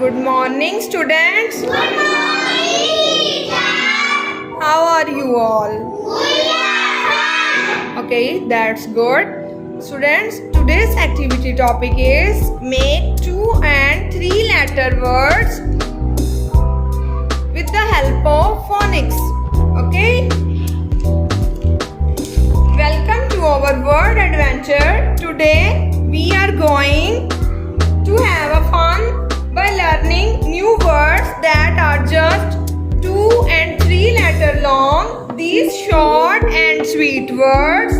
Good morning, students. Good morning, teacher. How are you all? We are fine. Okay, that's good. Students, today's activity topic is make 2 and 3 letter words with the help of phonics. Okay? Welcome to our word adventure. Today we are going to have a fun by learning new words that are just 2 and 3 letter long. These short and sweet words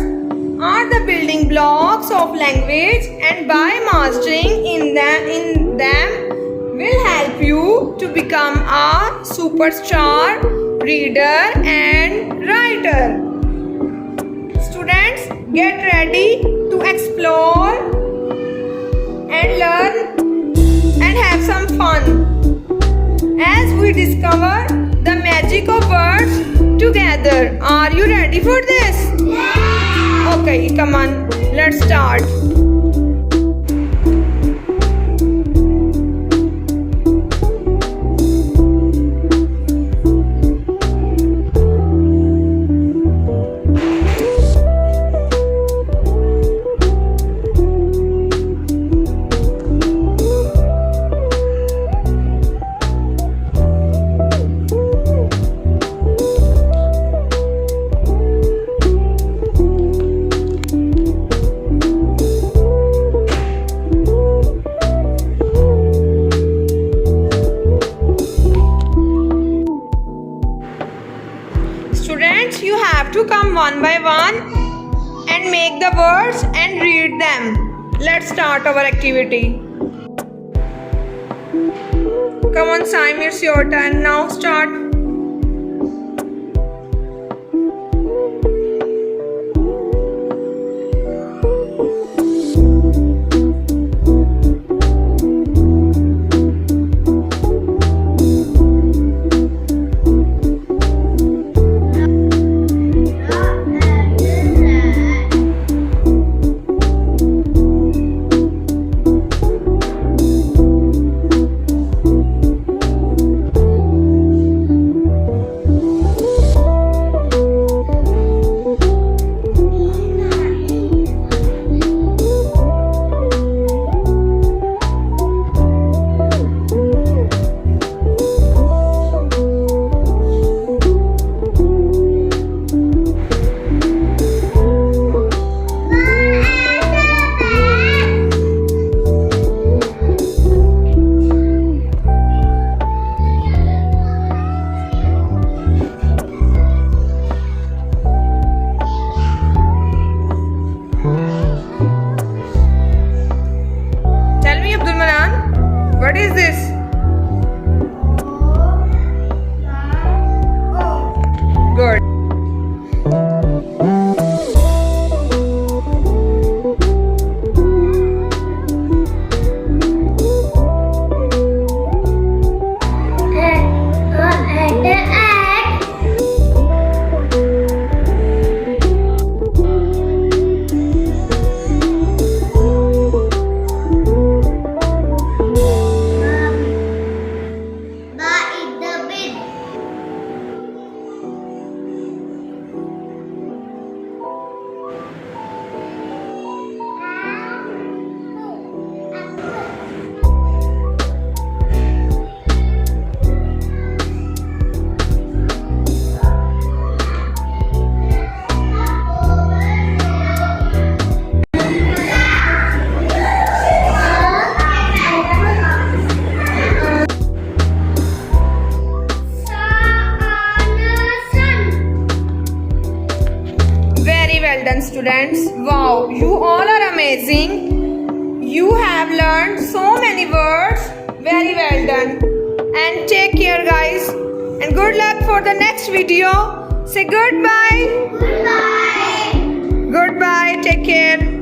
are the building blocks of language, and by mastering in them will help you to become a superstar reader and writer. Students, get ready to explore and learn and have some fun as we discover the magic of words together. Are you ready for this? Yeah. Okay, come on, let's start. Students, you have to come one by one and make the words and read them. Let's start our activity. Come on, Simon, it's your turn. Now start. What is this? Good. Well done, students. Wow, you all are amazing. You have learned so many words. Very well done. And take care, guys. And good luck for the next video. Say goodbye. Goodbye. Goodbye. Take care.